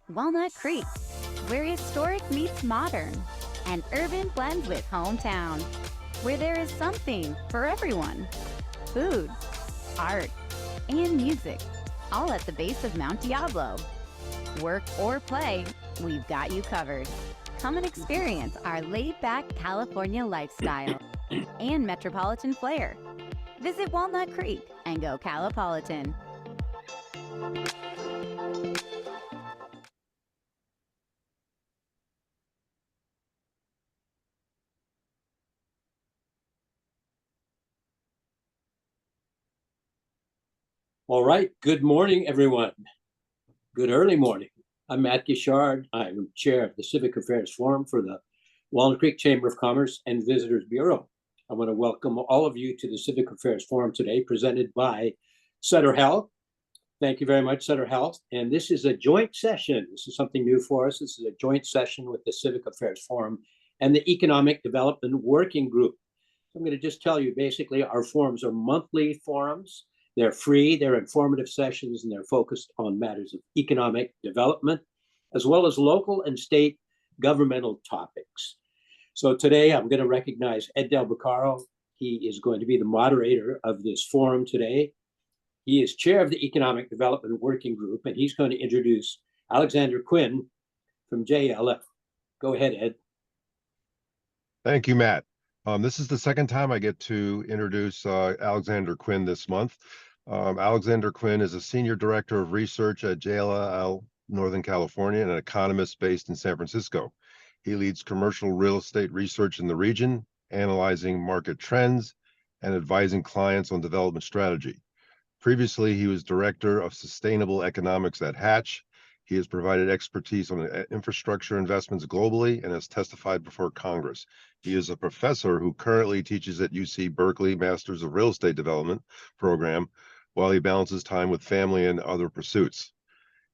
Walnut Creek, where historic meets modern and urban blends with hometown, where there is something for everyone. Food, art, and music, all at the base of Mount Diablo. Work or play, we've got you covered. Come and experience our laid-back California lifestyle and metropolitan flair. Visit Walnut Creek and go Calipolitan. All right. Good morning, everyone. Good early morning. I'm Matt Gishard. I'm chair of the Civic Affairs Forum for the Walnut Creek Chamber of Commerce and Visitors Bureau. I want to welcome all of you to the Civic Affairs Forum today, presented by Sutter Health. Thank you very much, Sutter Health. And this is a joint session. This is something new for us. This is a joint session with the Civic Affairs Forum and the Economic Development Working Group. So I'm going to just tell you, basically, our forums are monthly forums. They're free, they're informative sessions, and they're focused on matters of economic development, as well as local and state governmental topics. So today I'm going to recognize Ed Del Beccaro. He is going to be the moderator of this forum today. He is chair of the Economic Development Working Group, and he's going to introduce Alexander Quinn from JLF. Go ahead, Ed. Thank you, Matt. This is the second time I get to introduce Alexander Quinn this month. Alexander Quinn is a senior director of research at JLL Northern California and an economist based in San Francisco. He leads commercial real estate research in the region, analyzing market trends and advising clients on development strategy. Previously, he was director of sustainable economics at Hatch. He has provided expertise on infrastructure investments globally and has testified before Congress. He is a professor who currently teaches at UC Berkeley Masters of Real Estate Development program while he balances time with family and other pursuits.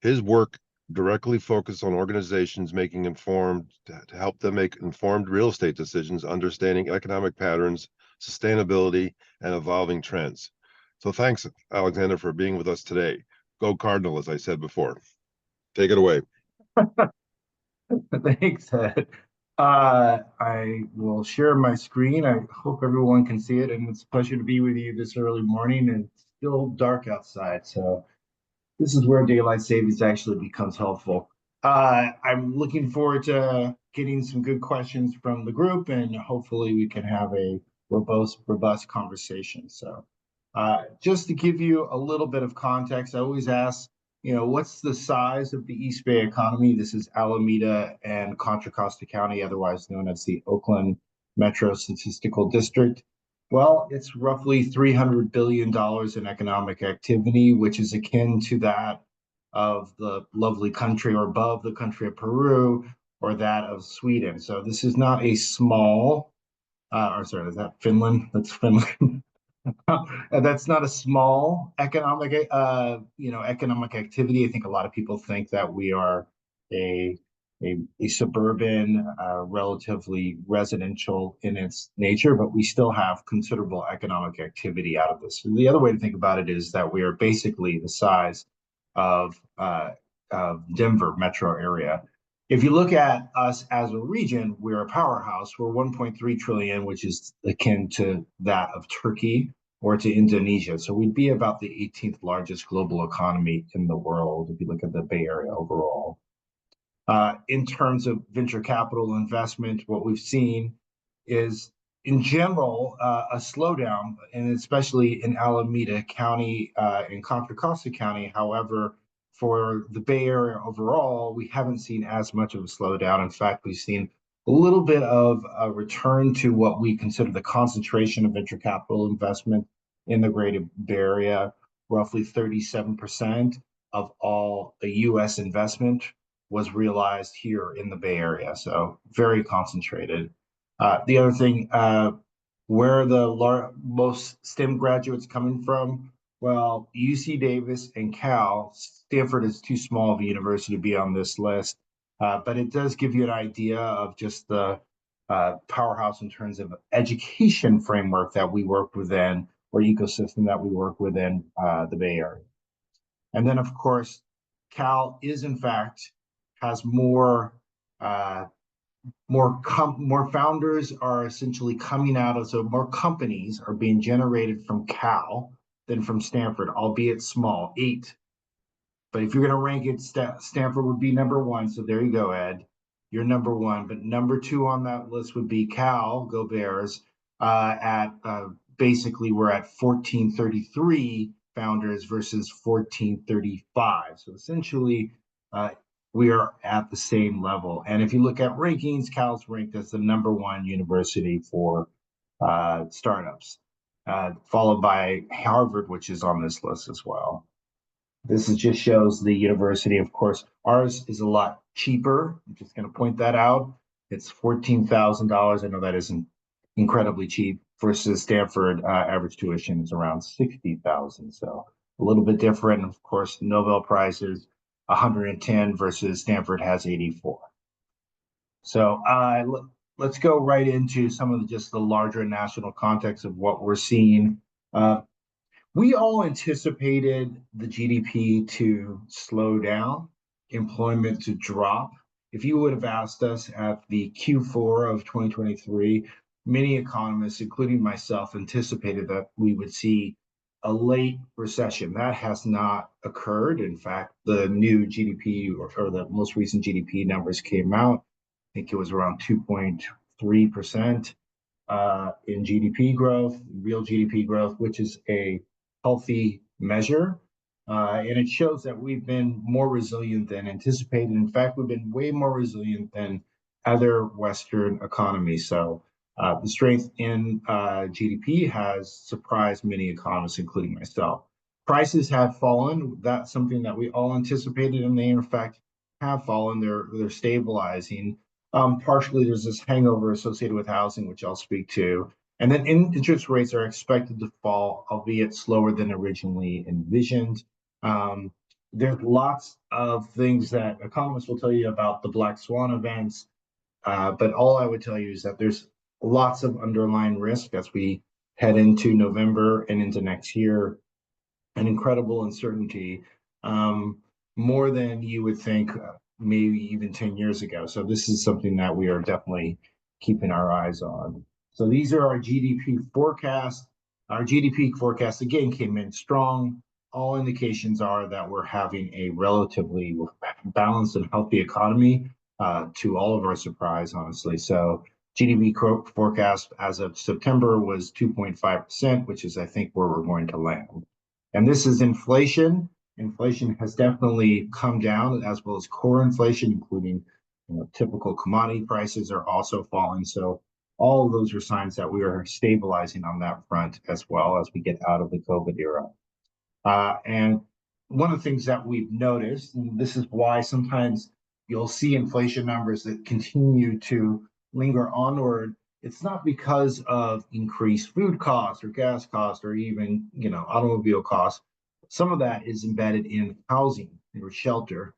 His work directly focuses on organizations making to help them make informed real estate decisions, understanding economic patterns, sustainability, and evolving trends. So thanks, Alexander, for being with us today. Go Cardinal, as I said before. Take it away. Thanks, Ed. I will share my screen. I hope everyone can see it, and it's a pleasure to be with you this early morning. And it's still dark outside, so this is where daylight savings actually becomes helpful. I'm looking forward to getting some good questions from the group, and hopefully we can have a robust conversation. So just to give you a little bit of context, I always ask, what's the size of the East Bay economy? This is Alameda and Contra Costa County, otherwise known as the Oakland Metro Statistical District. Well, it's roughly $300 billion in economic activity, which is akin to that of the lovely country or above the country of Peru or that of Sweden. So this is not a small, is that Finland? That's Finland. That's not a small economic activity. I think a lot of people think that we are a suburban, relatively residential in its nature, but we still have considerable economic activity out of this. And the other way to think about it is that we are basically the size of Denver metro area. If you look at us as a region, we're a powerhouse. We're 1.3 trillion, which is akin to that of Turkey or to Indonesia. So we'd be about the 18th largest global economy in the world if you look at the Bay Area overall. In terms of venture capital investment, what we've seen is, in general, a slowdown, and especially in Alameda County and Contra Costa County. However, for the Bay Area overall, we haven't seen as much of a slowdown. In fact, we've seen a little bit of a return to what we consider the concentration of venture capital investment in the Greater Bay Area. Roughly 37% of all the U.S. investment was realized here in the Bay Area, so very concentrated. The other thing, where are the most STEM graduates coming from? Well, UC Davis and Cal. Stanford is too small of a university to be on this list, but it does give you an idea of just the powerhouse in terms of education framework that we work within, or ecosystem that we work within the Bay Area. And then, of course, Cal is in fact has more more founders are essentially coming out of, so more companies are being generated from Cal than from Stanford, albeit small, 8. But if you're going to rank it, Stanford would be number 1. So there you go, Ed. You're number 1. But number 2 on that list would be Cal, go Bears, at basically we're at 1433 founders versus 1435. So essentially, we are at the same level. And if you look at rankings, Cal's ranked as the number 1 university for startups, followed by Harvard, which is on this list as well. This just shows the university. Of course, ours is a lot cheaper. I'm just going to point that out. It's $14,000. I know that isn't incredibly cheap versus Stanford average tuition is around $60,000. So a little bit different. Of course, Nobel Prizes 110 versus Stanford has 84. So let's go right into some of just the larger national context of what we're seeing. We all anticipated the GDP to slow down, employment to drop. If you would have asked us at the Q4 of 2023, many economists, including myself, anticipated that we would see a late recession. That has not occurred. In fact, the new GDP or the most recent GDP numbers came out. I think it was around 2.3% in GDP growth, real GDP growth, which is a healthy measure. And it shows that we've been more resilient than anticipated. In fact, we've been way more resilient than other Western economies. So the strength in GDP has surprised many economists, including myself. Prices have fallen. That's something that we all anticipated, and they in fact have fallen. They're stabilizing. Partially, there's this hangover associated with housing, which I'll speak to. And then interest rates are expected to fall, albeit slower than originally envisioned. There's lots of things that economists will tell you about the black swan events, but all I would tell you is that there's lots of underlying risk as we head into November and into next year, an incredible uncertainty, more than you would think maybe even 10 years ago. So this is something that we are definitely keeping our eyes on. So these are our GDP forecasts. Our GDP forecast again came in strong. All indications are that we're having a relatively balanced and healthy economy, to all of our surprise, honestly. So GDP forecast as of September was 2.5%, which is, I think, where we're going to land. And this is inflation. Inflation has definitely come down, as well as core inflation, including typical commodity prices are also falling. So all of those are signs that we are stabilizing on that front as well as we get out of the COVID era. And one of the things that we've noticed, and this is why sometimes you'll see inflation numbers that continue to linger onward, it's not because of increased food costs or gas costs or even automobile costs. Some of that is embedded in housing or shelter.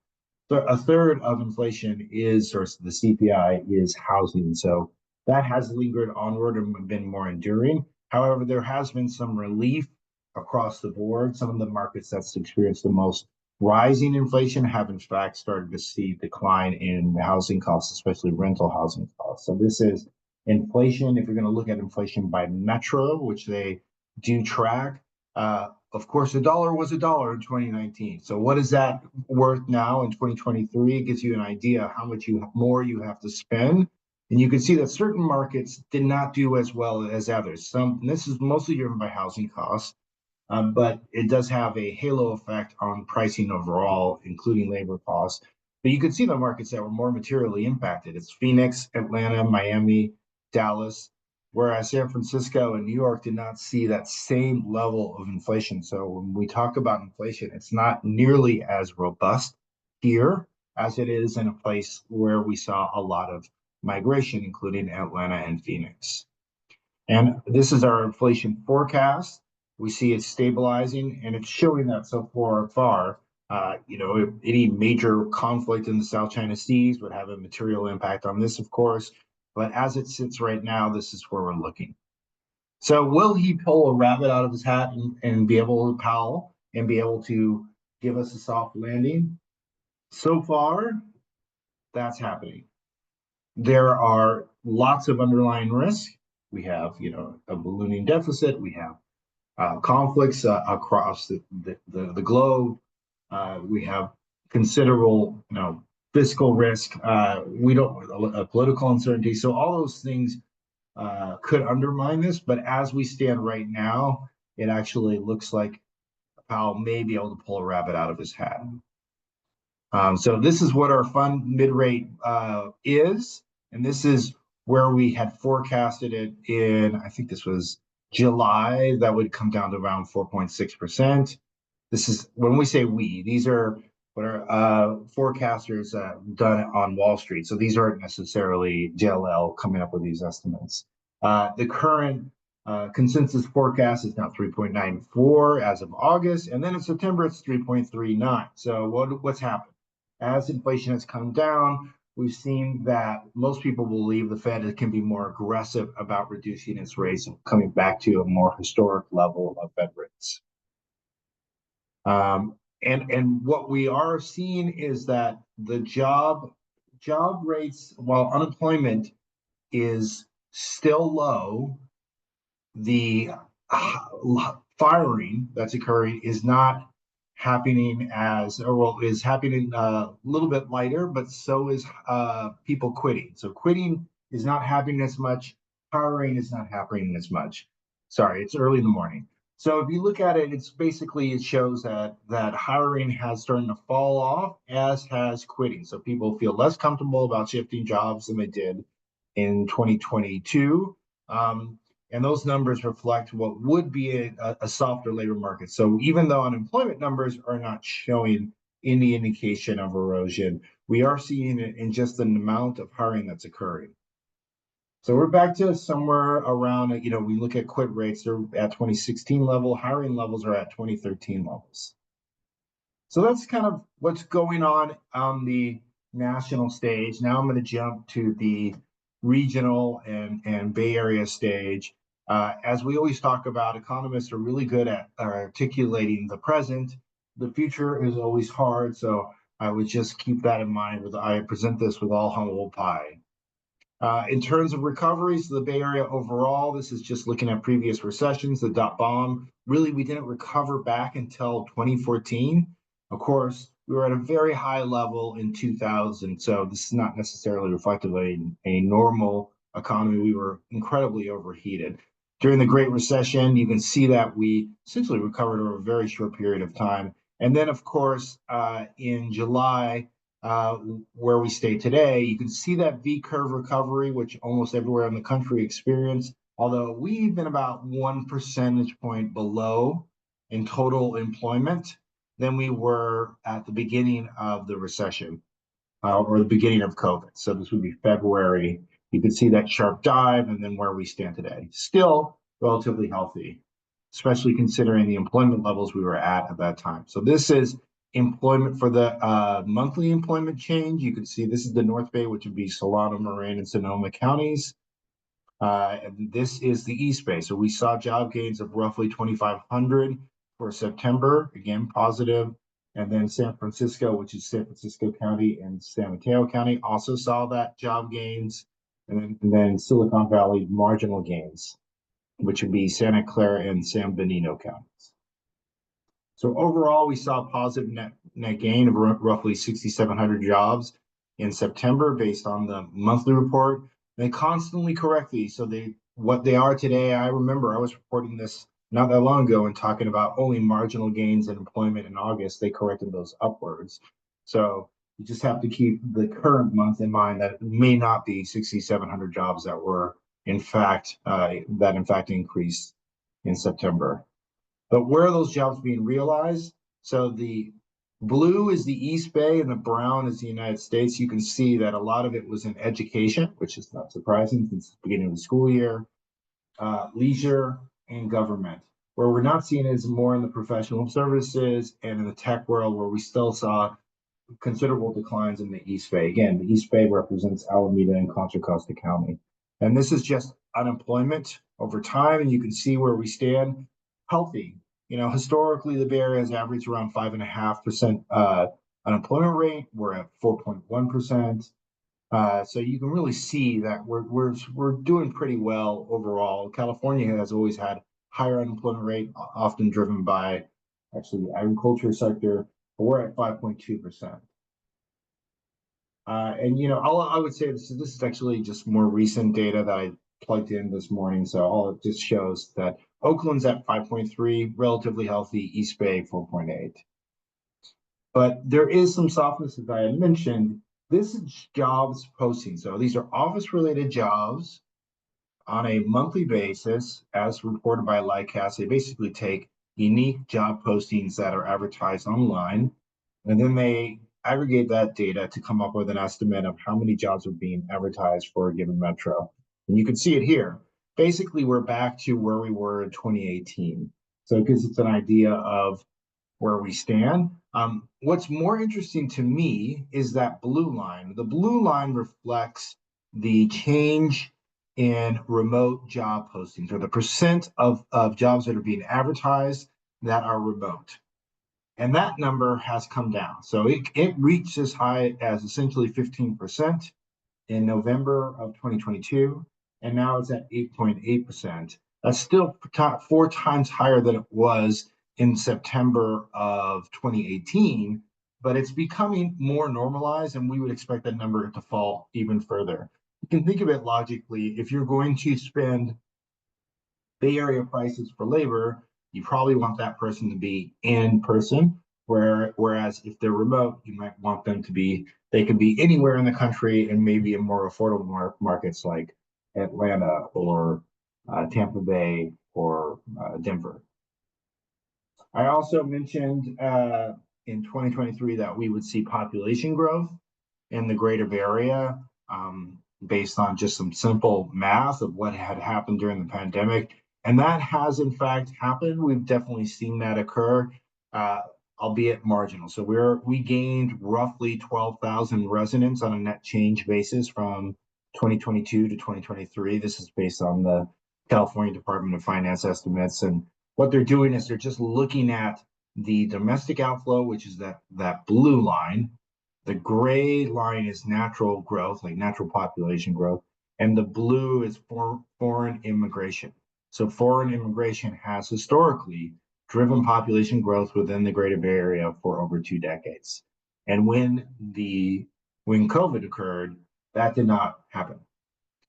So a third of inflation is, or the CPI is housing. So that has lingered onward and been more enduring. However, there has been some relief across the board. Some of the markets that's experienced the most rising inflation have in fact started to see decline in housing costs, especially rental housing costs. So this is inflation. If you're going to look at inflation by metro, which they do track, of course, $1 was $1 in 2019. So what is that worth now in 2023? It gives you an idea of how much more you have to spend. And you can see that certain markets did not do as well as others. This is mostly driven by housing costs, but it does have a halo effect on pricing overall, including labor costs. But you can see the markets that were more materially impacted. It's Phoenix, Atlanta, Miami, Dallas, whereas San Francisco and New York did not see that same level of inflation. So when we talk about inflation, it's not nearly as robust here as it is in a place where we saw a lot of migration, including Atlanta and Phoenix. And this is our inflation forecast. We see it stabilizing, and it's showing that so far. Any major conflict in the South China Seas would have a material impact on this, of course. But as it sits right now, this is where we're looking. So will he pull a rabbit out of his hat and be able to Powell and be able to give us a soft landing? So far, that's happening. There are lots of underlying risks. We have, a ballooning deficit. We have conflicts across the globe. We have considerable, fiscal risk. We don't political uncertainty. So all those things could undermine this. But as we stand right now, it actually looks like Powell may be able to pull a rabbit out of his hat. So this is what our fund mid-rate is, and this is where we had forecasted it in, I think this was July, that would come down to around 4.6%. This is, when we say we, these are what our forecasters done on Wall Street. So these aren't necessarily JLL coming up with these estimates. The current consensus forecast is now 3.94 as of August, and then in September it's 3.39. So what's happened? As inflation has come down, we've seen that most people believe the Fed can be more aggressive about reducing its rates and coming back to a more historic level of Fed rates. And what we are seeing is that the job rates, while unemployment is still low, the firing that's occurring is not happening is happening a little bit lighter, but so is people quitting. So quitting is not happening as much. Hiring is not happening as much. Sorry, it's early in the morning. So if you look at it, it shows that hiring has started to fall off, as has quitting. So people feel less comfortable about shifting jobs than they did in 2022. And those numbers reflect what would be a softer labor market. So even though unemployment numbers are not showing any indication of erosion, we are seeing it in just the amount of hiring that's occurring. So we're back to somewhere around, we look at quit rates, they're at 2016 level, hiring levels are at 2013 levels. So that's kind of what's going on the national stage. Now I'm going to jump to the regional and Bay Area stage. As we always talk about, economists are really good at articulating the present. The future is always hard, so I would just keep that in mind. I present this with all humble pie. In terms of recoveries, the Bay Area overall, this is just looking at previous recessions, the dot bomb. Really, we didn't recover back until 2014. Of course, we were at a very high level in 2000, so this is not necessarily reflective of a normal economy. We were incredibly overheated. During the Great Recession, you can see that we essentially recovered over a very short period of time. And then, of course, in July, where we stay today, you can see that V-curve recovery, which almost everywhere in the country experienced, although we've been about 1 percentage point below in total employment than we were at the beginning of the recession or the beginning of COVID. So this would be February. You can see that sharp dive and then where we stand today. Still relatively healthy, especially considering the employment levels we were at that time. So this is employment for the monthly employment change. You can see this is the North Bay, which would be Solano, Marin, and Sonoma counties. And this is the East Bay. So we saw job gains of roughly 2,500 for September, again, positive. And then San Francisco, which is San Francisco County and San Mateo County, also saw that job gains. And then Silicon Valley, marginal gains, which would be Santa Clara and San Benito counties. So overall, we saw a positive net gain of roughly 6,700 jobs in September based on the monthly report. They constantly correct these. So what they are today, I remember I was reporting this not that long ago and talking about only marginal gains in employment in August. They corrected those upwards. So you just have to keep the current month in mind that it may not be 6,700 jobs that were in fact increased in September. But where are those jobs being realized? So the blue is the East Bay and the brown is the United States. You can see that a lot of it was in education, which is not surprising since the beginning of the school year, leisure, and government. Where we're not seeing it is more in the professional services and in the tech world, where we still saw considerable declines in the East Bay. Again, the East Bay represents Alameda and Contra Costa County. And this is just unemployment over time, and you can see where we stand. Healthy. Historically, the Bay Area has averaged around 5.5% unemployment rate. We're at 4.1%. So you can really see that we're doing pretty well overall. California has always had higher unemployment rate, often driven by actually the agriculture sector, but we're at 5.2%. And I would say this is actually just more recent data that I plugged in this morning. So all it just shows that Oakland's at 5.3, relatively healthy, East Bay 4.8. But there is some softness, as I had mentioned. This is jobs posting. So these are office related jobs on a monthly basis, as reported by Lycast. They basically take unique job postings that are advertised online, and then they aggregate that data to come up with an estimate of how many jobs are being advertised for a given metro. And you can see it here. Basically, we're back to where we were in 2018. So it gives us an idea of where we stand. What's more interesting to me is that blue line. The blue line reflects the change in remote job postings, or the percent of jobs that are being advertised that are remote. And that number has come down. So it reached as high as essentially 15% in November of 2022, and now it's at 8.8%. That's still 4 times higher than it was in September of 2018, but it's becoming more normalized, and we would expect that number to fall even further. You can think of it logically. If you're going to spend Bay Area prices for labor, you probably want that person to be in person. Whereas if they're remote, you might want them to be, they could be anywhere in the country and maybe in more affordable markets like Atlanta or Tampa Bay or Denver. I also mentioned in 2023 that we would see population growth in the greater Bay Area based on just some simple math of what had happened during the pandemic. And that has in fact happened. We've definitely seen that occur, albeit marginal. So we gained roughly 12,000 residents on a net change basis from 2022 to 2023. This is based on the California Department of Finance estimates. And what they're doing is they're just looking at the domestic outflow, which is that blue line. The gray line is natural growth, like natural population growth, and the blue is foreign immigration. So foreign immigration has historically driven population growth within the greater Bay Area for over 2 decades. And when COVID occurred, that did not happen.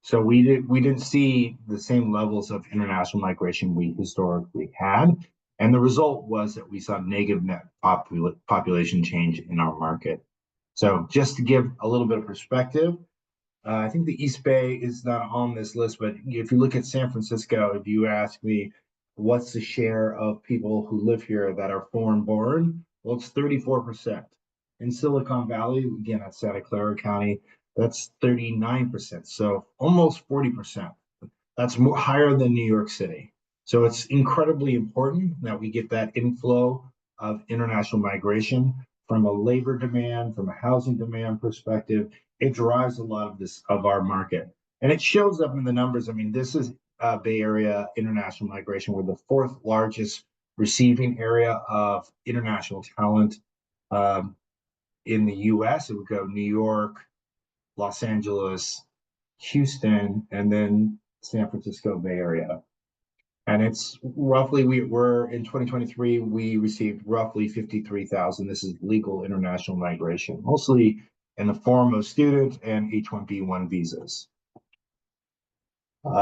So we didn't see the same levels of international migration we historically had. And the result was that we saw negative net population change in our market. So just to give a little bit of perspective, I think the East Bay is not on this list, but if you look at San Francisco, if you ask me what's the share of people who live here that are foreign born, well, it's 34%. In Silicon Valley, again, that's Santa Clara County, that's 39%. So almost 40%. That's higher than New York City. So it's incredibly important that we get that inflow of international migration from a labor demand, from a housing demand perspective. It drives a lot of our market, and it shows up in the numbers. I mean, this is Bay Area international migration. We're the 4th largest receiving area of international talent in the U.S. It would go New York, Los Angeles, Houston, and then San Francisco Bay Area. And it's roughly, we're in 2023, we received roughly 53,000. This is legal international migration, mostly in the form of student and H-1B1 visas.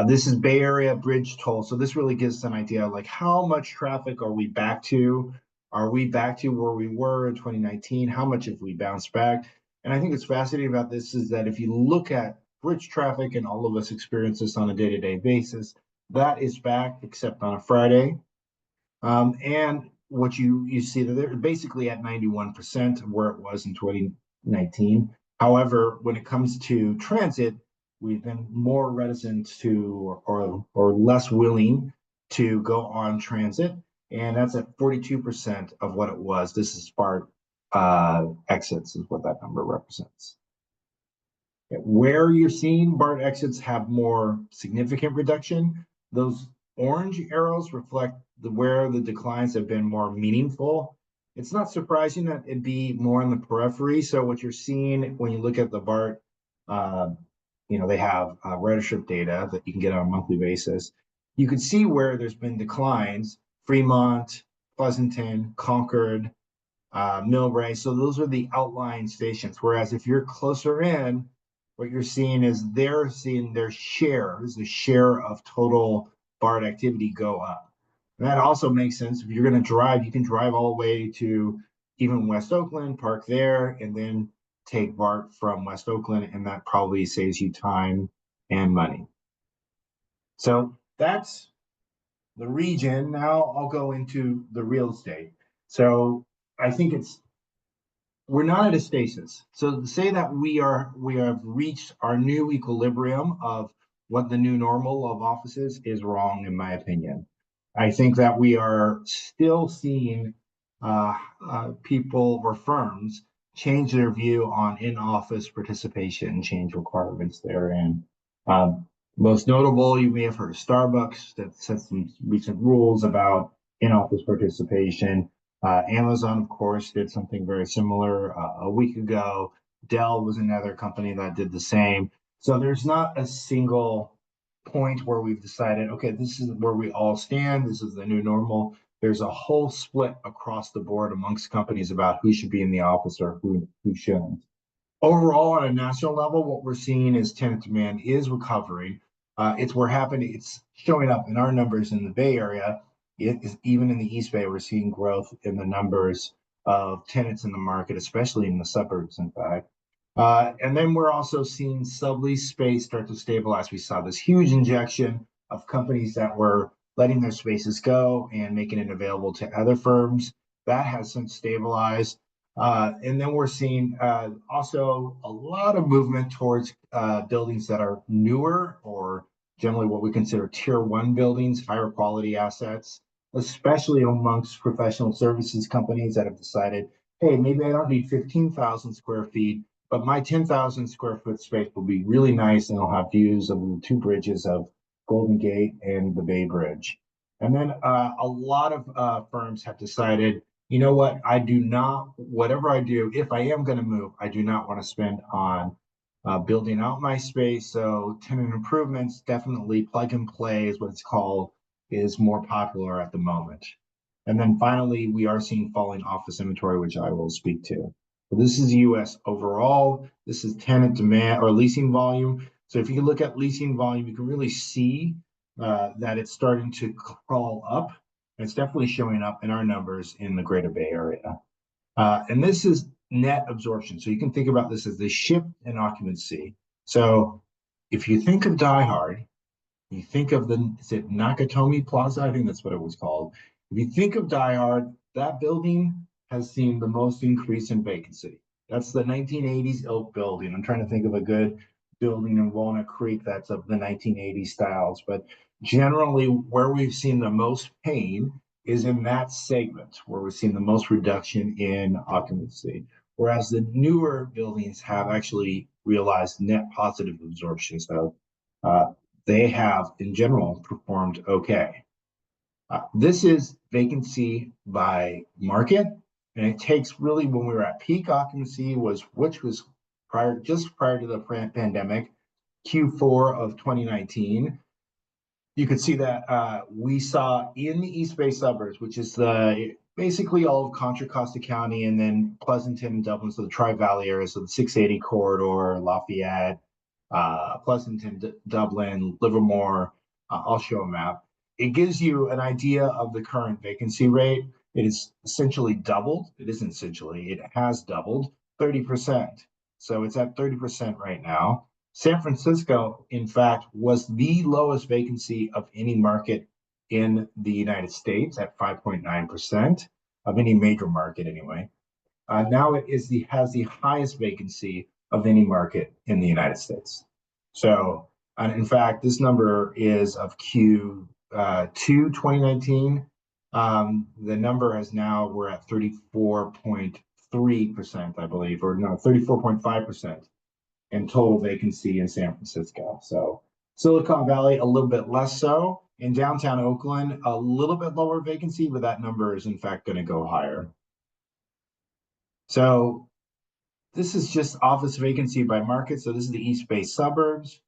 This is Bay Area bridge toll. So this really gives us an idea of like how much traffic are we back to? Are we back to where we were in 2019? How much have we bounced back? And I think what's fascinating about this is that if you look at bridge traffic, and all of us experience this on a day-to-day basis, that is back except on a Friday. And what you see that they're basically at 91% of where it was in 2019. However, when it comes to transit, we've been more reticent to or less willing to go on transit. And that's at 42% of what it was. This is BART exits is what that number represents. Where you're seeing BART exits have more significant reduction, those orange arrows reflect where the declines have been more meaningful. It's not surprising that it'd be more in the periphery. So what you're seeing when you look at the BART They have ridership data that you can get on a monthly basis. You can see where there's been declines: Fremont, Pleasanton, Concord, Millbrae. So those are the outlying stations. Whereas if you're closer in, what you're seeing is they're seeing their shares, the share of total BART activity go up. And that also makes sense. If you're going to drive, you can drive all the way to even West Oakland, park there, and then take BART from West Oakland, and that probably saves you time and money. So that's the region. Now I'll go into the real estate. So I think we're not at a stasis. So to say that we have reached our new equilibrium of what the new normal of offices is wrong, in my opinion. I think that we are still seeing people or firms change their view on in-office participation, change requirements therein. Most notable, you may have heard of Starbucks that set some recent rules about in-office participation. Amazon, of course, did something very similar a week ago. Dell was another company that did the same. So there's not a single point where we've decided, okay, this is where we all stand. This is the new normal. There's a whole split across the board amongst companies about who should be in the office or who shouldn't. Overall, on a national level, what we're seeing is tenant demand is recovering. It's showing up in our numbers in the Bay Area. It is even in the East Bay, we're seeing growth in the numbers of tenants in the market, especially in the suburbs, in fact. And then we're also seeing sublease space start to stabilize. We saw this huge injection of companies that were letting their spaces go and making it available to other firms. That has since stabilized. And then we're seeing also a lot of movement towards buildings that are newer, or generally what we consider tier one buildings, higher quality assets, especially amongst professional services companies that have decided, hey, maybe I don't need 15,000 square feet, but my 10,000 square foot space will be really nice and it'll have views of the two bridges of Golden Gate and the Bay Bridge. And then a lot of firms have decided, you know what, whatever I do, if I am going to move, I do not want to spend on building out my space. So tenant improvements, definitely plug and play is what it's called, is more popular at the moment. And then finally, we are seeing falling office inventory, which I will speak to. So this is US overall. This is tenant demand or leasing volume. So if you look at leasing volume, you can really see that it's starting to crawl up. It's definitely showing up in our numbers in the Greater Bay Area. And this is net absorption. So you can think about this as the shift in occupancy. So if you think of Die Hard, you think of is it Nakatomi Plaza? I think that's what it was called. If you think of Die Hard, that building has seen the most increase in vacancy. That's the 1980s ilk building. I'm trying to think of a good building in Walnut Creek that's of the 1980s styles. But generally, where we've seen the most pain is in that segment, where we've seen the most reduction in occupancy. Whereas the newer buildings have actually realized net positive absorption. So they have, in general, performed okay. This is vacancy by market, and it takes really when we were at peak occupancy, which was just prior to the pandemic, Q4 of 2019. You could see that we saw in the East Bay suburbs, which is basically all of Contra Costa County, and then Pleasanton and Dublin, so the Tri-Valley area, so the 680 corridor, Lafayette, Pleasanton, Dublin, Livermore. I'll show a map. It gives you an idea of the current vacancy rate. It is essentially doubled. It isn't essentially, it has doubled 30%. So it's at 30% right now. San Francisco, in fact, was the lowest vacancy of any market in the United States at 5.9% of any major market anyway. Now it has the highest vacancy of any market in the United States. So, and in fact, this number is of Q2 2019. The number is now, we're at 34.3%, I believe, or no, 34.5% in total vacancy in San Francisco. So Silicon Valley, a little bit less so. In downtown Oakland, a little bit lower vacancy, but that number is in fact going to go higher. So This is just office vacancy by market. So this is the East Bay suburbs.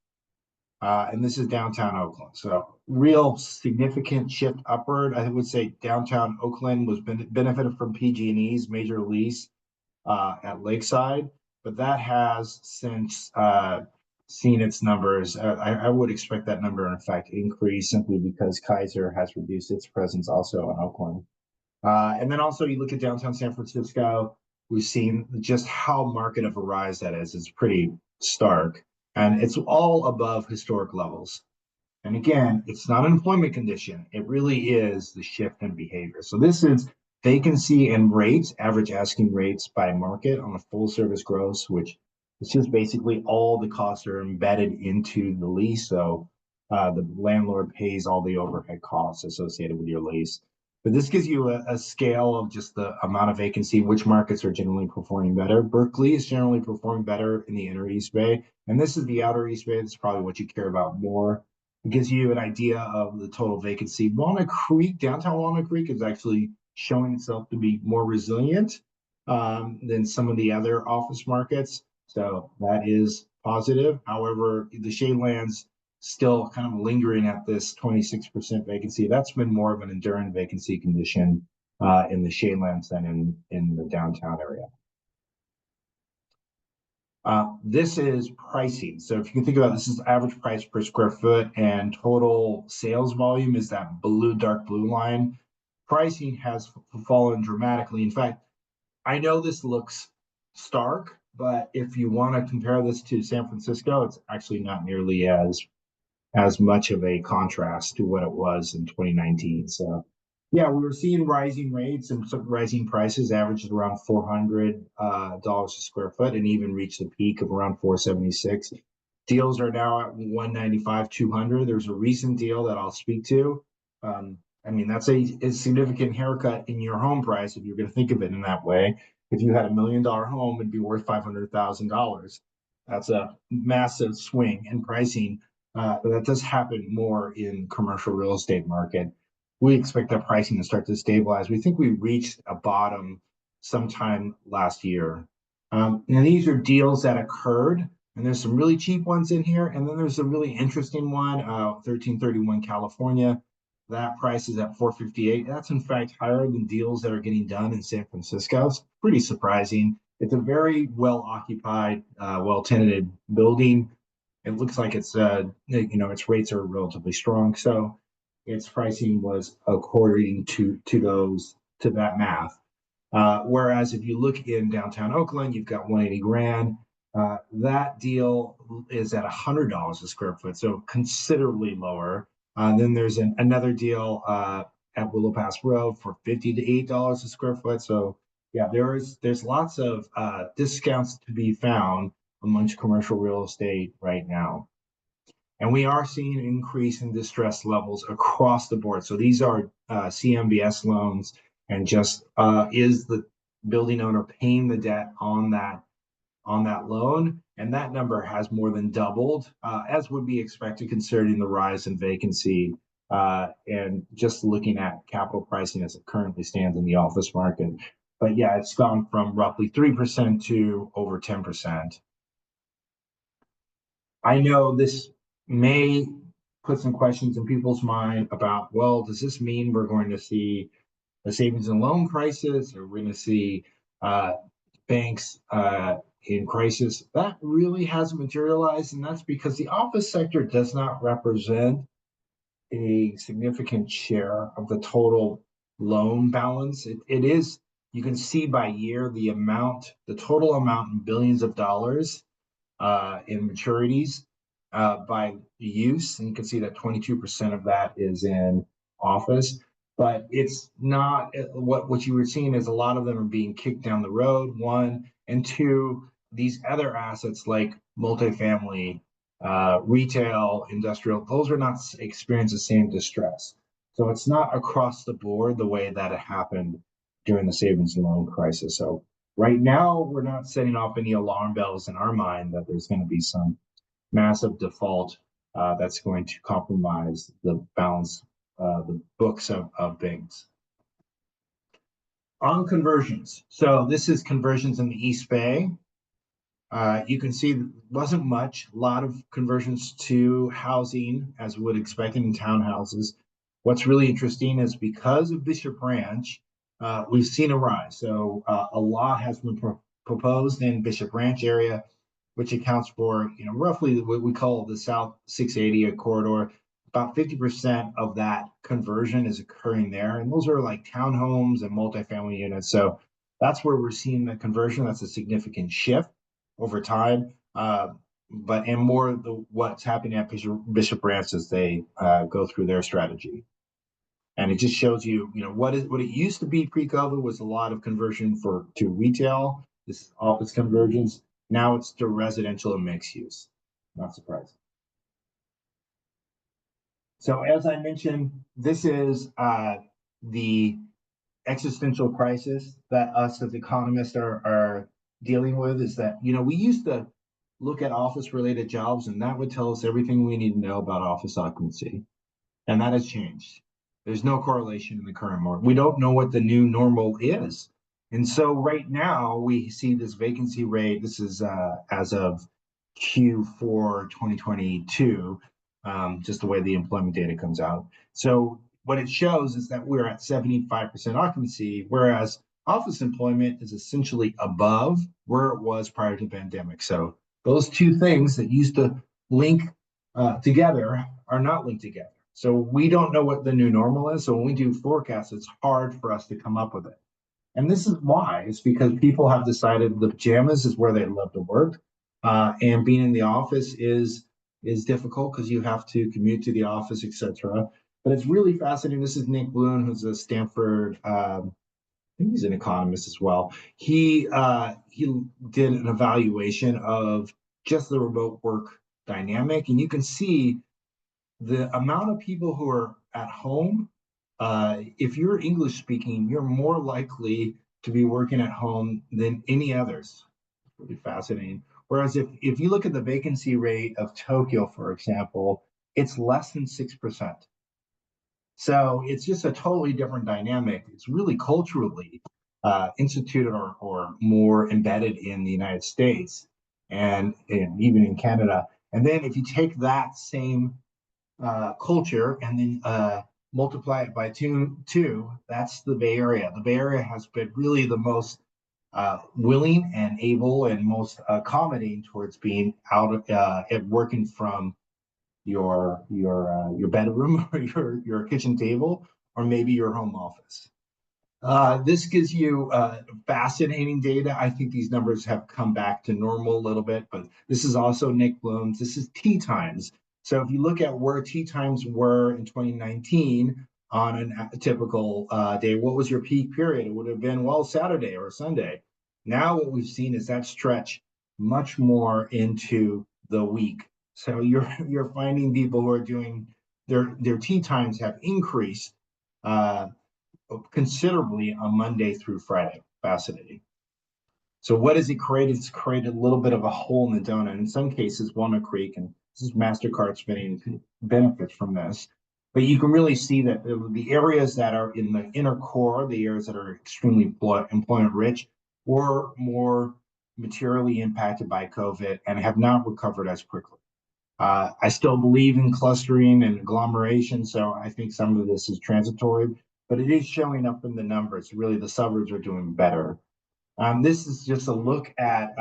And this is downtown Oakland. So real significant shift upward. I would say downtown Oakland was benefited from PG&E's major lease at Lakeside, but that has since seen its numbers. I would expect that number, in fact, increase simply because Kaiser has reduced its presence also in Oakland. And then also you look at downtown San Francisco, we've seen just how market of a rise that is. It's pretty stark. And it's all above historic levels. And again, it's not an employment condition. It really is the shift in behavior. So this is vacancy and rates, average asking rates by market on a full service gross, which is just basically all the costs are embedded into the lease. So the landlord pays all the overhead costs associated with your lease. But this gives you a scale of just the amount of vacancy, which markets are generally performing better. Berkeley is generally performing better in the inner East Bay. And this is the outer East Bay. That's probably what you care about more. It gives you an idea of the total vacancy. Walnut Creek, downtown Walnut Creek, is actually showing itself to be more resilient than some of the other office markets. So that is positive. However, the Shadelands still kind of lingering at this 26% vacancy. That's been more of an enduring vacancy condition in the Shadelands than in the downtown area. This is pricing. So if you can think about this is average price per square foot, and total sales volume is that blue, dark blue line. Pricing has fallen dramatically. In fact, I know this looks stark, but if you want to compare this to San Francisco, it's actually not nearly as much of a contrast to what it was in 2019. So yeah, we were seeing rising rates and some rising prices, averaged around $400 a square foot, and even reached a peak of around $476. Deals are now at $195, $200. There's a recent deal that I'll speak to. I mean, that's a significant haircut in your home price if you're going to think of it in that way. If you had $1 million home, it'd be worth $500,000. That's a massive swing in pricing. But that does happen more in commercial real estate market. We expect that pricing to start to stabilize. We think we reached a bottom sometime last year. And these are deals that occurred, and there's some really cheap ones in here. And then there's a really interesting one, 1331 California. That price is at $458. That's in fact higher than deals that are getting done in San Francisco. It's pretty surprising. It's a very well occupied, well tenanted building. It looks like it's its rates are relatively strong. So its pricing was according to that math. Whereas if you look in downtown Oakland, you've got 180 grand. That deal is at $100 a square foot, so considerably lower. Then there's another deal at Willow Pass Road for $50 to $8 a square foot. So yeah, there's lots of discounts to be found amongst commercial real estate right now. And we are seeing an increase in distress levels across the board. So these are CMBS loans, and just is the building owner paying the debt on that loan? And that number has more than doubled, as would be expected considering the rise in vacancy and just looking at capital pricing as it currently stands in the office market. But yeah, it's gone from roughly 3% to over 10%. I know this may put some questions in people's mind about, well, does this mean we're going to see a savings and loan crisis, or we're going to see banks in crisis? That really hasn't materialized, and that's because the office sector does not represent a significant share of the total loan balance. It is, you can see by year the total amount in billions of dollars in maturities by use, and you can see that 22% of that is in office. But it's not what you were seeing is a lot of them are being kicked down the road, one, and two, these other assets like multifamily, retail, industrial, those are not experiencing the same distress. So it's not across the board the way that it happened during the savings and loan crisis. So right now, we're not setting off any alarm bells in our mind that there's going to be some massive default that's going to compromise the balance, the books of banks. On conversions. So this is conversions in the East Bay. You can see wasn't much, a lot of conversions to housing as we would expect in townhouses. What's really interesting is because of Bishop Ranch, we've seen a rise. So a lot has been proposed in Bishop Ranch area, which accounts for, roughly what we call the South 680 corridor. About 50% of that conversion is occurring there. And those are like townhomes and multifamily units. So that's where we're seeing the conversion. That's a significant shift over time. And more what's happening at Bishop Ranch as they go through their strategy. And it just shows you, what it used to be pre-COVID was a lot of conversion to retail. This is office conversions. Now it's to residential and mixed use. Not surprising. So as I mentioned, this is the existential crisis that us as economists are dealing with, is that, we used to look at office related jobs and that would tell us everything we need to know about office occupancy. And that has changed. There's no correlation in the current market. We don't know what the new normal is. And so right now we see this vacancy rate. This is as of Q4 2022, just the way the employment data comes out. So what it shows is that we're at 75% occupancy, whereas office employment is essentially above where it was prior to the pandemic. So those two things that used to link together are not linked together. So we don't know what the new normal is. So when we do forecasts, it's hard for us to come up with it. And this is why. It's because people have decided the pajamas is where they love to work. And being in the office is difficult because you have to commute to the office, etc. But it's really fascinating. This is Nick Bloom, who's a Stanford, I think he's an economist as well. He did an evaluation of just the remote work dynamic, and you can see the amount of people who are at home. If you're English speaking, you're more likely to be working at home than any others. It's really fascinating. Whereas if you look at the vacancy rate of Tokyo, for example, it's less than 6%. So it's just a totally different dynamic. It's really culturally instituted or more embedded in the United States and even in Canada. And then if you take that same culture and then multiply it by two, that's the Bay Area. The Bay Area has been really the most willing and able and most accommodating towards being out at working from your bedroom or your kitchen table, or maybe your home office. This gives you fascinating data. I think these numbers have come back to normal a little bit, but this is also Nick Bloom's. This is tea times. So if you look at where tea times were in 2019 on a typical day, what was your peak period? It would have been, well, Saturday or Sunday. Now what we've seen is that stretch much more into the week. So you're finding people who are doing their tea times have increased considerably on Monday through Friday. Fascinating. So what has it created? It's created a little bit of a hole in the donut. In some cases, Walnut Creek, and this is MasterCard spending benefits from this. But you can really see that the areas that are in the inner core, the areas that are extremely employment rich, were more materially impacted by COVID and have not recovered as quickly. I still believe in clustering and agglomeration, so I think some of this is transitory, but it is showing up in the numbers. Really, the suburbs are doing better. This is just a look at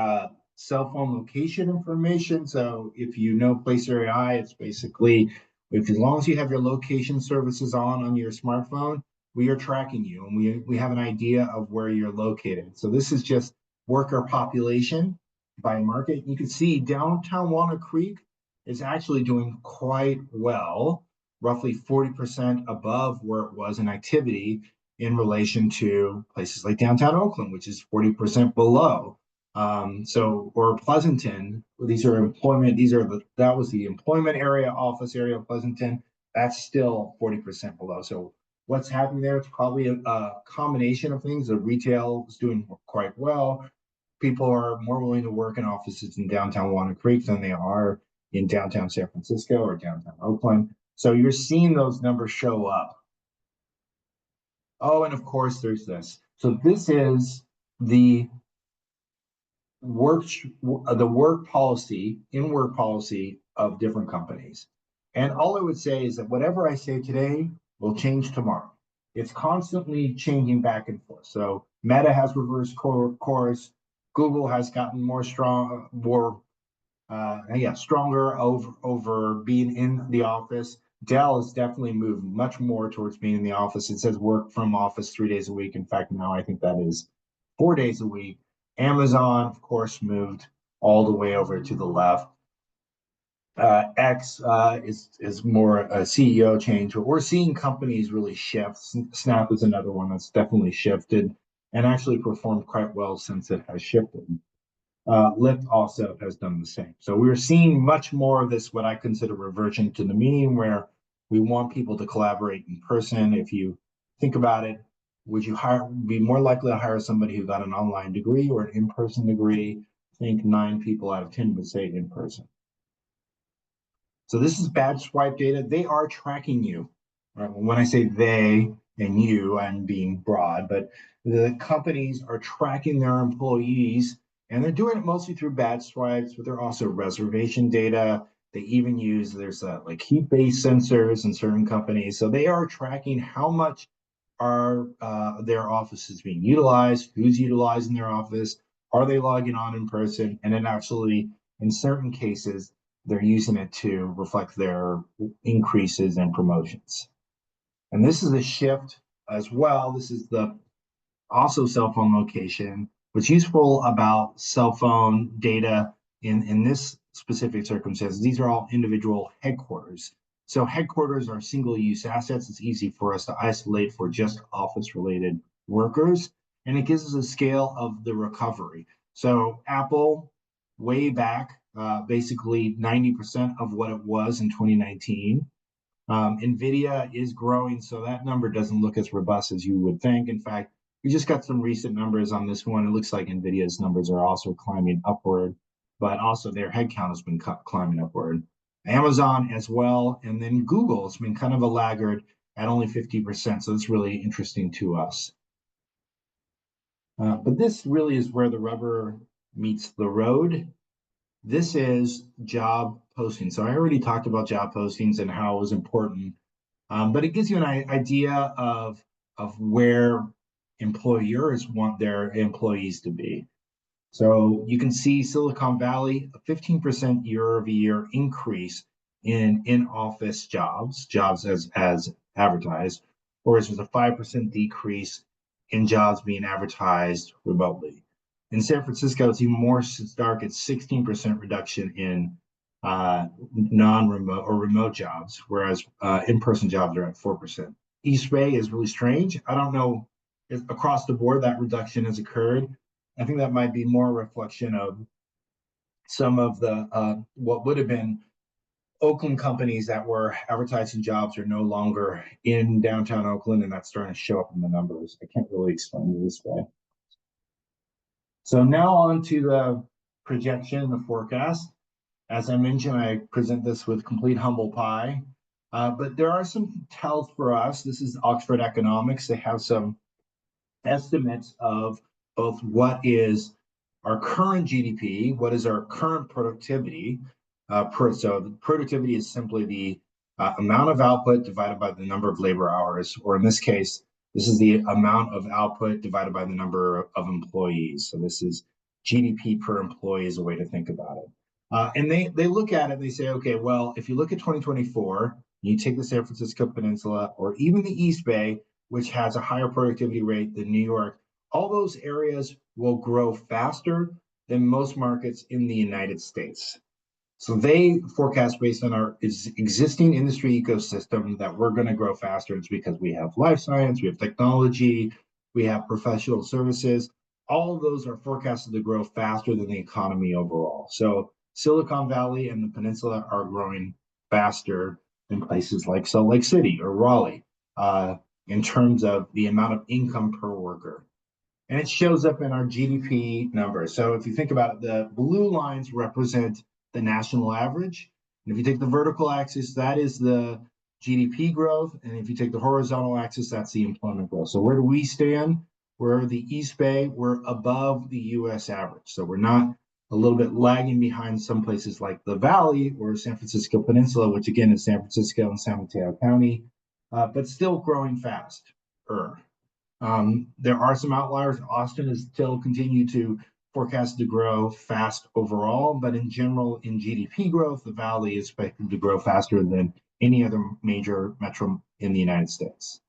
cell phone location information. So if you know Placer.ai, it's basically, as long as you have your location services on your smartphone, we are tracking you and we have an idea of where you're located. So this is just worker population by market. You can see downtown Walnut Creek is actually doing quite well, roughly 40% above where it was in activity in relation to places like downtown Oakland, which is 40% below. Or Pleasanton, that was the employment area, office area of Pleasanton. That's still 40% below. So what's happening there? It's probably a combination of things. The retail is doing quite well. People are more willing to work in offices in downtown Walnut Creek than they are in downtown San Francisco or downtown Oakland. So you're seeing those numbers show up. Oh, and of course there's this. So this is the the work policy, in work policy of different companies. And all I would say is that whatever I say today will change tomorrow. It's constantly changing back and forth. So Meta has reversed course. Google has gotten stronger over being in the office. Dell has definitely moved much more towards being in the office. It says work from office 3 days a week. In fact, now I think that is 4 days a week. Amazon, of course, moved all the way over to the left. X is more a CEO change. We're seeing companies really shift. Snap is another one that's definitely shifted and actually performed quite well since it has shifted. Lyft also has done the same. So we're seeing much more of this, what I consider reversion to the mean, where we want people to collaborate in person. If you think about it, would you be more likely to hire somebody who got an online degree or an in-person degree? I think 9 people out of 10 would say in person. So this is badge swipe data. They are tracking you. Right? When I say they and you, I'm being broad, but the companies are tracking their employees, and they're doing it mostly through badge swipes, but they're also reservation data. They even use, there's like heat-based sensors in certain companies. So they are tracking how much are their offices being utilized, who's utilizing their office, are they logging on in person, and then actually, in certain cases, they're using it to reflect their increases in promotions. And this is a shift as well. This is the also cell phone location. What's useful about cell phone data in this specific circumstance, these are all individual headquarters. So headquarters are single-use assets. It's easy for us to isolate for just office-related workers, and it gives us a scale of the recovery. So Apple, way back, basically 90% of what it was in 2019. NVIDIA is growing, so that number doesn't look as robust as you would think. In fact, we just got some recent numbers on this one. It looks like NVIDIA's numbers are also climbing upward, but also their headcount has been climbing upward. Amazon as well, and then Google has been kind of a laggard at only 50%, so it's really interesting to us. But this really is where the rubber meets the road. This is job postings. So I already talked about job postings and how it was important, but it gives you an idea of where employers want their employees to be. So you can see Silicon Valley, a 15% year-over-year increase in in-office jobs as advertised, whereas there's a 5% decrease in jobs being advertised remotely. In San Francisco, it's even more stark. It's 16% reduction in non-remote or remote jobs, whereas in-person jobs are at 4%. East Bay is really strange. I don't know if across the board that reduction has occurred. I think that might be more a reflection of some of the what would have been Oakland companies that were advertising jobs are no longer in downtown Oakland, and that's starting to show up in the numbers. I can't really explain it this way. So now on to the projection, the forecast. As I mentioned, I present this with complete humble pie, but there are some tells for us. This is Oxford Economics. They have some estimates of both what is our current GDP, what is our current productivity. So the productivity is simply the amount of output divided by the number of labor hours, or in this case, this is the amount of output divided by the number of employees. So this is GDP per employee is a way to think about it. And they look at it and they say, okay, well, if you look at 2024, you take the San Francisco Peninsula or even the East Bay, which has a higher productivity rate than New York, all those areas will grow faster than most markets in the United States. So they forecast based on our existing industry ecosystem that we're going to grow faster. It's because we have life science, we have technology, we have professional services. All of those are forecasted to grow faster than the economy overall. So Silicon Valley and the peninsula are growing faster than places like Salt Lake City or Raleigh in terms of the amount of income per worker. And it shows up in our GDP numbers. So if you think about it, the blue lines represent the national average. And if you take the vertical axis, that is the GDP growth. And if you take the horizontal axis, that's the employment growth. So where do we stand? Where the East Bay, we're above the US average. So we're not a little bit lagging behind some places like the Valley or San Francisco Peninsula, which again is San Francisco and San Mateo County, but still growing fast. There are some outliers. Austin is still continue to forecast to grow fast overall, but in general, in GDP growth, the Valley is expected to grow faster than any other major metro in the United States.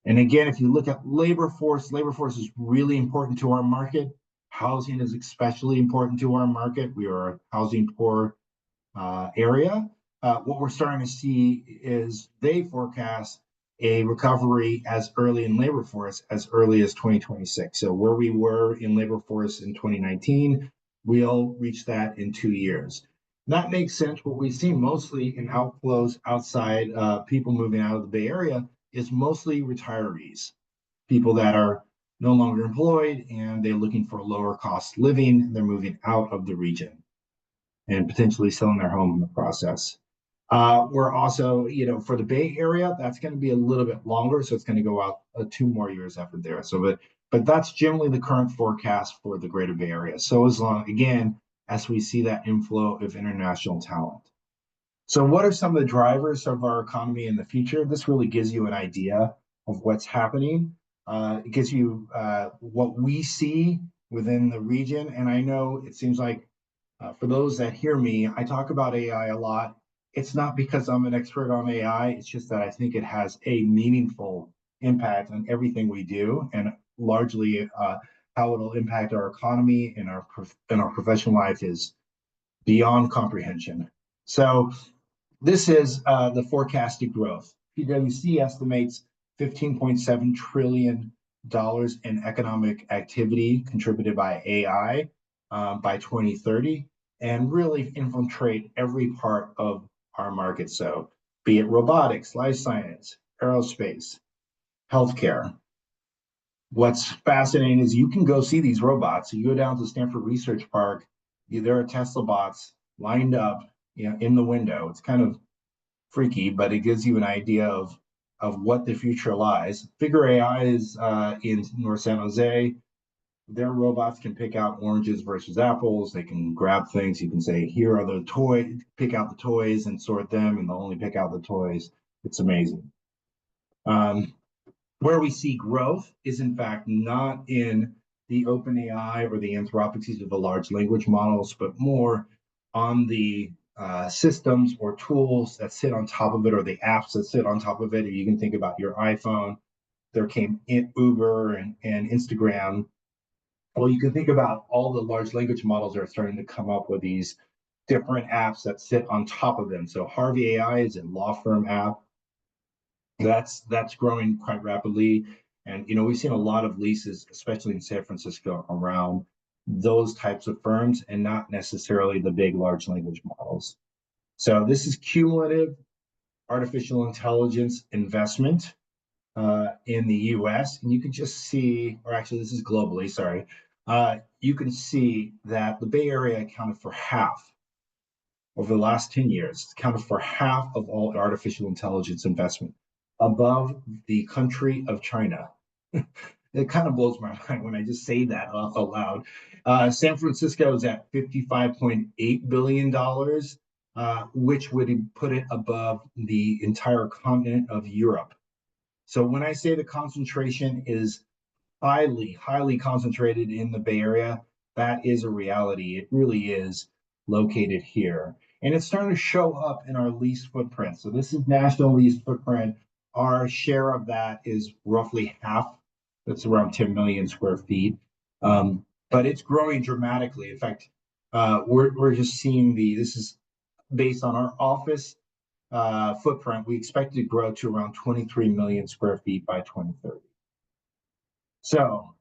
And again, if you look at labor force is really important to our market. Housing is especially important to our market. We are a housing poor area. What we're starting to see is they forecast a recovery as early in labor force as early as 2026. So where we were in labor force in 2019, we'll reach that in 2 years. That makes sense. What we've seen mostly in outflows outside people moving out of the Bay Area is mostly retirees, people that are no longer employed and they're looking for lower cost living. They're moving out of the region and potentially selling their home in the process. We're also, for the Bay Area, that's going to be a little bit longer, so it's going to go out 2 more years after there. So, but that's generally the current forecast for the Greater Bay Area. So as long, again, as we see that inflow of international talent. So what are some of the drivers of our economy in the future? This really gives you an idea of what's happening. It gives you what we see within the region. And I know it seems like for those that hear me, I talk about AI a lot. It's not because I'm an expert on AI. It's just that I think it has a meaningful impact on everything we do, and largely how it'll impact our economy and our professional life is beyond comprehension. So this is the forecasted growth. PwC estimates $15.7 trillion in economic activity contributed by AI by 2030, and really infiltrate every part of our market. So be it robotics, life science, aerospace, healthcare. What's fascinating is you can go see these robots. You go down to Stanford Research Park, there are Tesla bots lined up, in the window. It's kind of freaky, but it gives you an idea of what the future lies. Figure AI is in North San Jose. Their robots can pick out oranges versus apples. They can grab things. You can say, here are the toys, pick out the toys and sort them, and they'll only pick out the toys. It's amazing. Where we see growth is, in fact, not in the OpenAI or the Anthropics of the large language models, but more on the systems or tools that sit on top of it, or the apps that sit on top of it. You can think about your iPhone. There came Uber and Instagram. Well, you can think about all the large language models that are starting to come up with these different apps that sit on top of them. So Harvey AI is a law firm app that's growing quite rapidly. And we've seen a lot of leases, especially in San Francisco, around those types of firms and not necessarily the big large language models. So this is cumulative artificial intelligence investment in the US. And you can just see, or actually this is globally, sorry. You can see that the Bay Area accounted for half over the last 10 years, accounted for half of all artificial intelligence investment, above the country of China. It kind of blows my mind when I just say that out loud. San Francisco is at $55.8 billion, which would put it above the entire continent of Europe. So when I say the concentration is highly, highly concentrated in the Bay Area, that is a reality. It really is located here. And it's starting to show up in our lease footprint. So this is national lease footprint. Our share of that is roughly half. That's around 10 million square feet. But it's growing dramatically. In fact, we're just seeing this is based on our office footprint. We expect it to grow to around 23 million square feet by 2030. So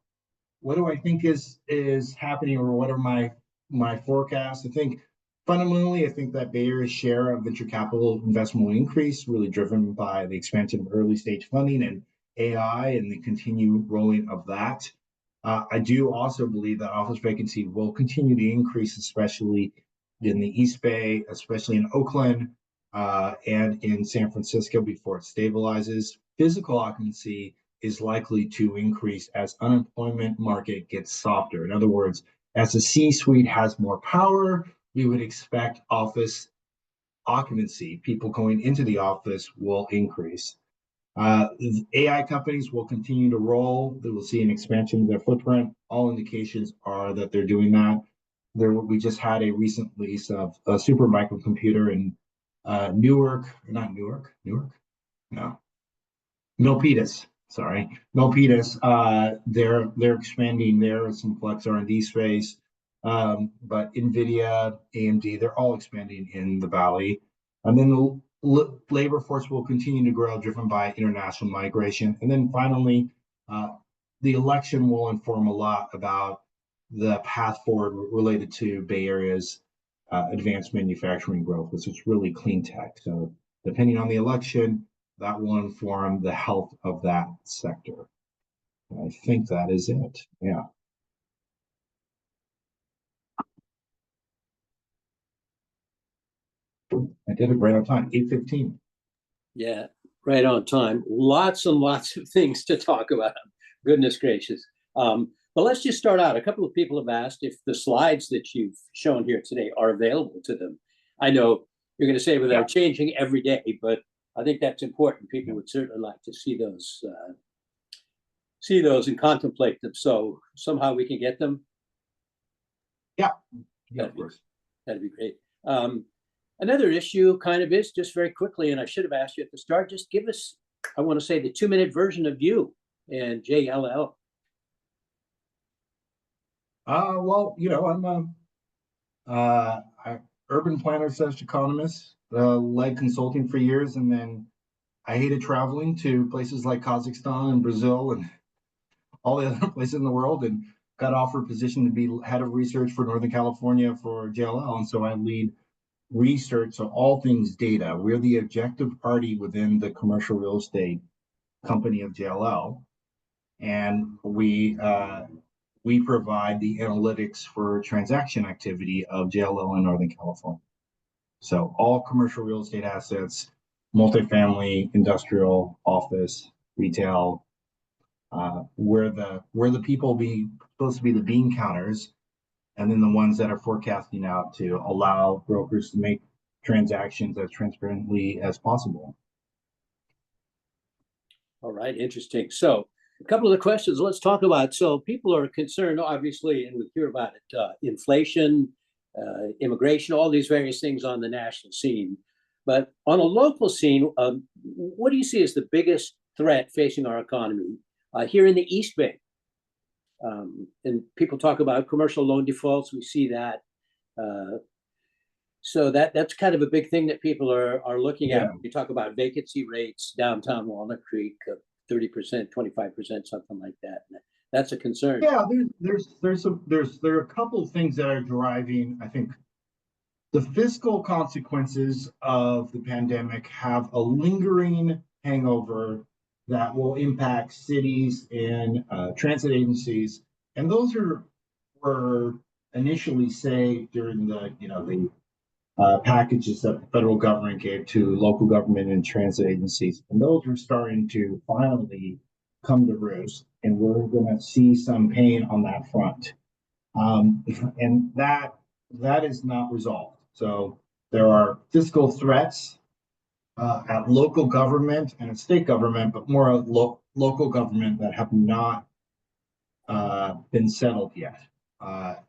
what do I think is happening, or what are my forecasts? I think fundamentally, I think that Bay Area's share of venture capital investment will increase, really driven by the expansion of early stage funding and AI and the continued rolling of that. I do also believe that office vacancy will continue to increase, especially in the East Bay, especially in Oakland and in San Francisco before it stabilizes. Physical occupancy is likely to increase as unemployment market gets softer. In other words, as the C-suite has more power, we would expect office occupancy, people going into the office, will increase. AI companies will continue to roll. They will see an expansion of their footprint. All indications are that they're doing that. We just had a recent lease of a super microcomputer in Milpitas. Sorry, Milpitas. They're expanding their Simplex R&D space, but NVIDIA, AMD, they're all expanding in the Valley, and then the labor force will continue to grow, driven by international migration. And then finally, the election will inform a lot about the path forward related to Bay Area's advanced manufacturing growth, which is really clean tech. So depending on the election, that will inform the health of that sector. I think that is it. Yeah. I did it right on time, 8:15. Yeah, right on time. Lots and lots of things to talk about. Goodness gracious. But let's just start out. A couple of people have asked if the slides that you've shown here today are available to them. I know you're going to say without changing every day, but I think that's important. People would certainly like to see those and contemplate them. So somehow we can get them. Yeah, of course. That'd be great. Another issue kind of is, just very quickly, and I should have asked you at the start, just give us, I want to say, the 2-minute version of you and JLL. Well, I'm urban planner / economist, led consulting for years, and then I hated traveling to places like Kazakhstan and Brazil and all the other places in the world, and got offered a position to be head of research for Northern California for JLL. And so I lead research, so all things data. We're the objective party within the commercial real estate company of JLL, and we provide the analytics for transaction activity of JLL in Northern California. So all commercial real estate assets, multifamily, industrial, office, retail. We're the people supposed to be the bean counters, and then the ones that are forecasting out to allow brokers to make transactions as transparently as possible. All right, interesting. So a couple of the questions let's talk about. So people are concerned, obviously, and we hear about it, inflation, immigration, all these various things on the national scene. But on a local scene, what do you see as the biggest threat facing our economy here in the East Bay? And people talk about commercial loan defaults. We see that. So that's kind of a big thing that people are looking at. You talk about vacancy rates downtown Walnut Creek, 30%, 25%, something like that. That's a concern. Yeah, there are a couple of things that are driving, I think, the fiscal consequences of the pandemic have a lingering hangover that will impact cities and transit agencies, and those were initially saved during the packages that the federal government gave to local government and transit agencies, and those are starting to finally come to roost, and we're going to see some pain on that front, and that is not resolved. So there are fiscal threats at local government and at state government, but more local government that have not been settled yet. But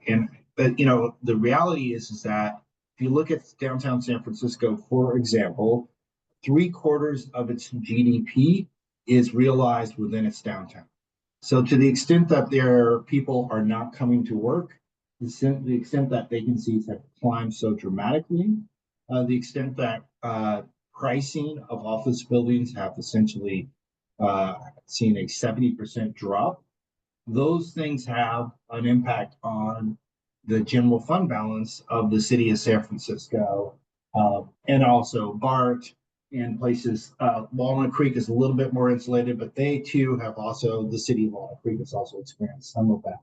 the reality is that if you look at downtown San Francisco, for example, 3/4 of its GDP is realized within its downtown. So to the extent that people are not coming to work, the extent that vacancies have climbed so dramatically, the extent that pricing of office buildings have essentially seen a 70% drop, those things have an impact on the general fund balance of the city of San Francisco, and also BART and places. Walnut Creek is a little bit more insulated, but they too have also, the city of Walnut Creek has also experienced some of that.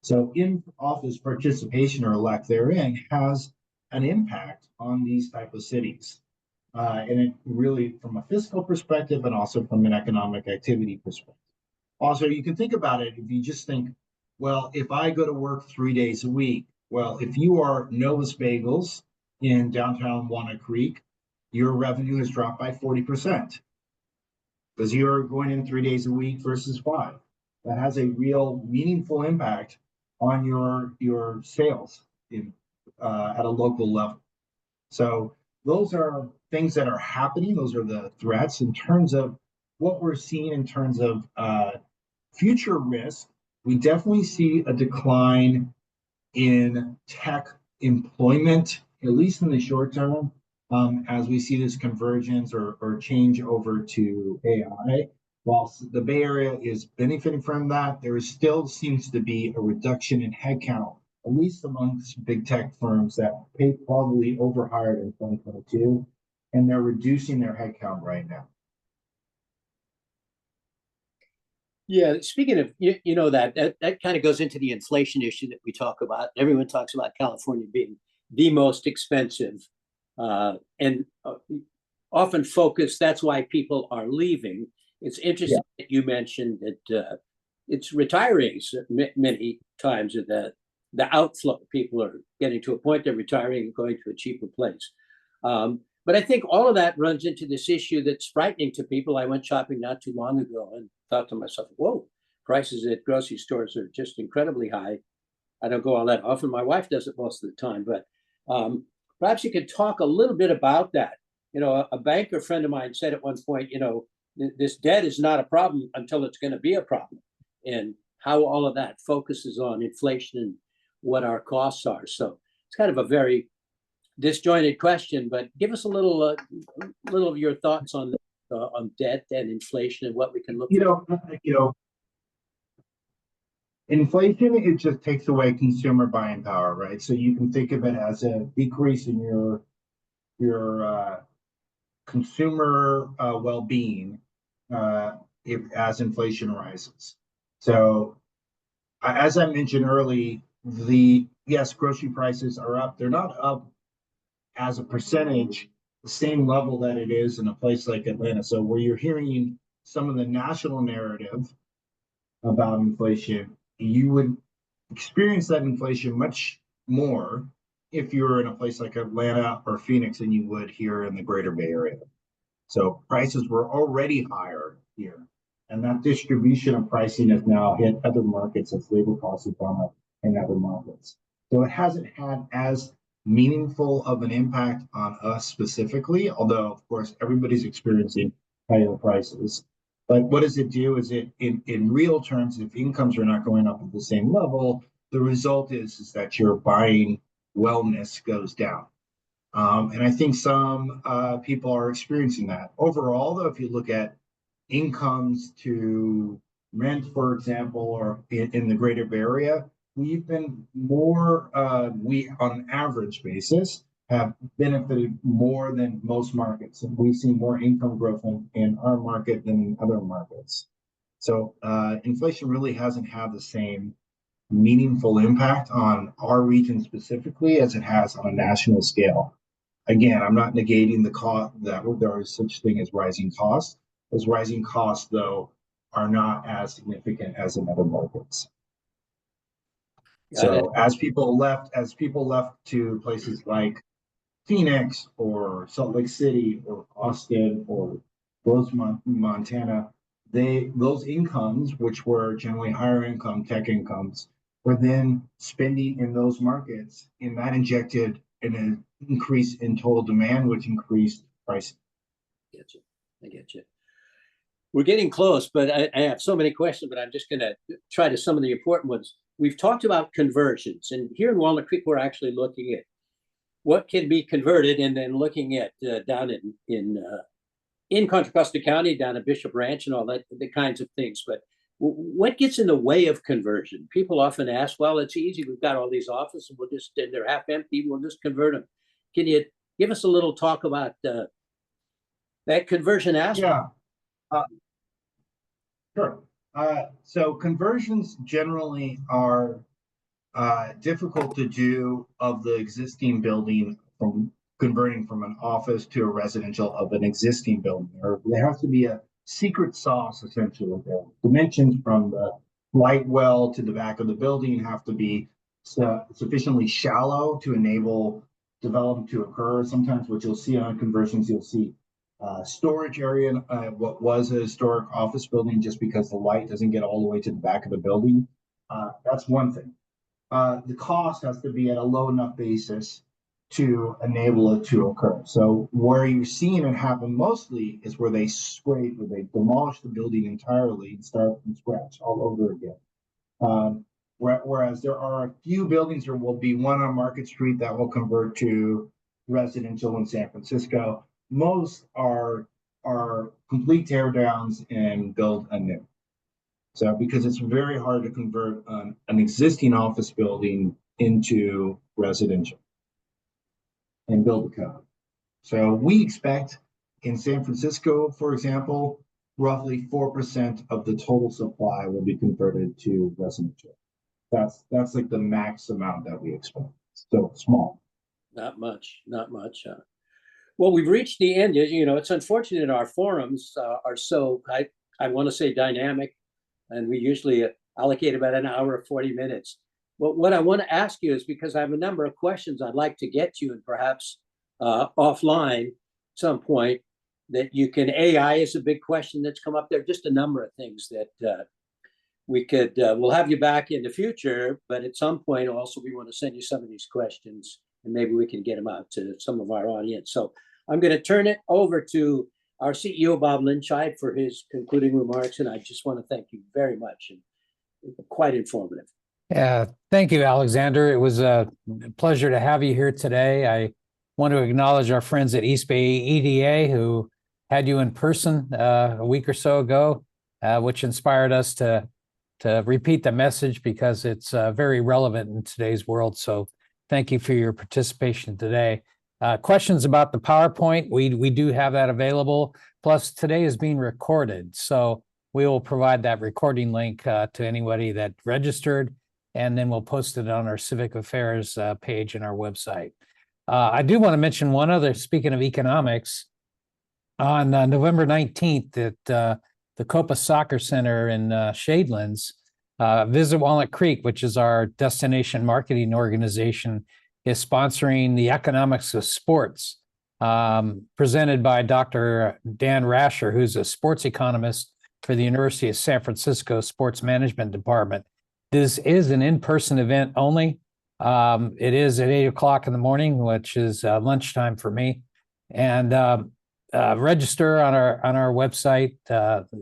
So in-office participation or lack therein has an impact on these type of cities. and it really from a fiscal perspective and also from an economic activity perspective. Also, you can think about it if you just think, well, if I go to work 3 days a week, well, if you are Novus Bagels in downtown Walnut Creek, your revenue has dropped by 40% because you're going in 3 days a week versus 5. That has a real meaningful impact on your sales at a local level. So those are things that are happening. Those are the threats in terms of what we're seeing in terms of future risk. We definitely see a decline in tech employment, at least in the short term, as we see this convergence or change over to AI. While the Bay Area is benefiting from that, there still seems to be a reduction in headcount, at least amongst big tech firms that probably overhired in 2022, and they're reducing their headcount right now. Yeah, speaking of, that kind of goes into the inflation issue that we talk about. Everyone talks about California being the most expensive, and often focused. That's why people are leaving. It's interesting that you mentioned that it's retirees many times of the outflow. People are getting to a point they're retiring and going to a cheaper place. But I think all of that runs into this issue that's frightening to people. I went shopping not too long ago and thought to myself, whoa, prices at grocery stores are just incredibly high. I don't go all that often. My wife does it most of the time, but perhaps you could talk a little bit about that. A banker friend of mine said at one point, this debt is not a problem until it's going to be a problem, and how all of that focuses on inflation and what our costs are. So it's kind of a very disjointed question, but give us a little of your thoughts on debt and inflation and what we can look for. Inflation, it just takes away consumer buying power, right? So you can think of it as a decrease in your consumer well-being as inflation rises. So as I mentioned earlier, yes, grocery prices are up. They're not up as a percentage, the same level that it is in a place like Atlanta. So where you're hearing some of the national narrative about inflation, you would experience that inflation much more if you were in a place like Atlanta or Phoenix than you would here in the greater Bay Area. So prices were already higher here. And that distribution of pricing has now hit other markets as labor costs have gone up in other markets. So it hasn't had as meaningful of an impact on us specifically, although of course everybody's experiencing higher prices. But what does it do is it in real terms, if incomes are not going up at the same level, the result is that your buying wellness goes down. And I think some people are experiencing that. Overall, though, if you look at incomes to rent, for example, or in the greater Bay Area, we've been more, we on an average basis have benefited more than most markets. And we've seen more income growth in our market than in other markets. So inflation really hasn't had the same meaningful impact on our region specifically as it has on a national scale. Again, I'm not negating the cost that there is such thing as rising costs. Those rising costs, though, are not as significant as in other markets. So as people left to places like Phoenix or Salt Lake City or Austin or Rosemont, Montana, those incomes, which were generally higher income tech incomes, were then spending in those markets, and that injected an increase in total demand, which increased pricing. I get you. We're getting close, but I have so many questions, but I'm just going to try to some of the important ones. We've talked about conversions, and here in Walnut Creek, we're actually looking at what can be converted, and then looking at down in Contra Costa County, down at Bishop Ranch, and all that, the kinds of things. But what gets in the way of conversion? People often ask, well, it's easy. We've got all these offices, and they're half empty. We'll just convert them. Can you give us a little talk about that conversion aspect? Yeah, sure. So conversions generally are difficult to do of the existing building from converting from an office to a residential of an existing building. Or there has to be a secret sauce, essentially. The dimensions from the light well to the back of the building have to be sufficiently shallow to enable development to occur. Sometimes what you'll see on conversions, you'll see storage area, what was a historic office building, just because the light doesn't get all the way to the back of the building. That's one thing. The cost has to be at a low enough basis to enable it to occur. So where you're seeing it happen mostly is where they scrape, where they demolish the building entirely and start from scratch all over again. Whereas there are a few buildings, there will be one on Market Street that will convert to residential in San Francisco. Most are complete teardowns and build anew. So because it's very hard to convert an existing office building into residential and build a code. So we expect in San Francisco, for example, roughly 4% of the total supply will be converted to residential. That's like the max amount that we expect. Still small. Not much. Well, we've reached the end. You know, it's unfortunate our forums are so, I want to say, dynamic, and we usually allocate about an hour or 40 minutes. But what I want to ask you is, because I have a number of questions I'd like to get to, and perhaps offline at some point, that you can, AI is a big question that's come up there, just a number of things that we could, we'll have you back in the future, but at some point also we want to send you some of these questions and maybe we can get them out to some of our audience. So I'm going to turn it over to our CEO, Bob Linscheid, for his concluding remarks. And I just want to thank you very much, and quite informative. Yeah, thank you, Alexander. It was a pleasure to have you here today. I want to acknowledge our friends at East Bay EDA who had you in person a week or so ago, which inspired us to repeat the message because it's very relevant in today's world. So thank you for your participation today. Questions about the PowerPoint, we do have that available. Plus, today is being recorded. So we will provide that recording link to anybody that registered, and then we'll post it on our Civic Affairs page in our website. I do want to mention one other, speaking of economics, on November 19th at the Copa Soccer Center in Shadelands, Visit Walnut Creek, which is our destination marketing organization, is sponsoring the Economics of Sports, presented by Dr. Dan Rasher, who's a sports economist for the University of San Francisco Sports Management Department. This is an in-person event only. It is at 8 o'clock in the morning, which is lunchtime for me. And register on our website.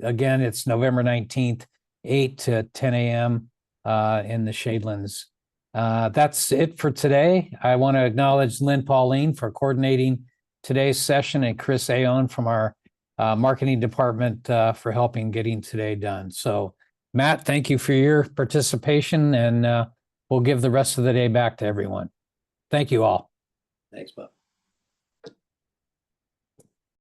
Again, it's November 19th, 8 to 10 a.m. In the Shadelands. That's it for today. I want to acknowledge Lynn Pauline for coordinating today's session, and Chris Aon from our marketing department for helping getting today done. So, Matt, thank you for your participation, and we'll give the rest of the day back to everyone. Thank you all. Thanks, Bob.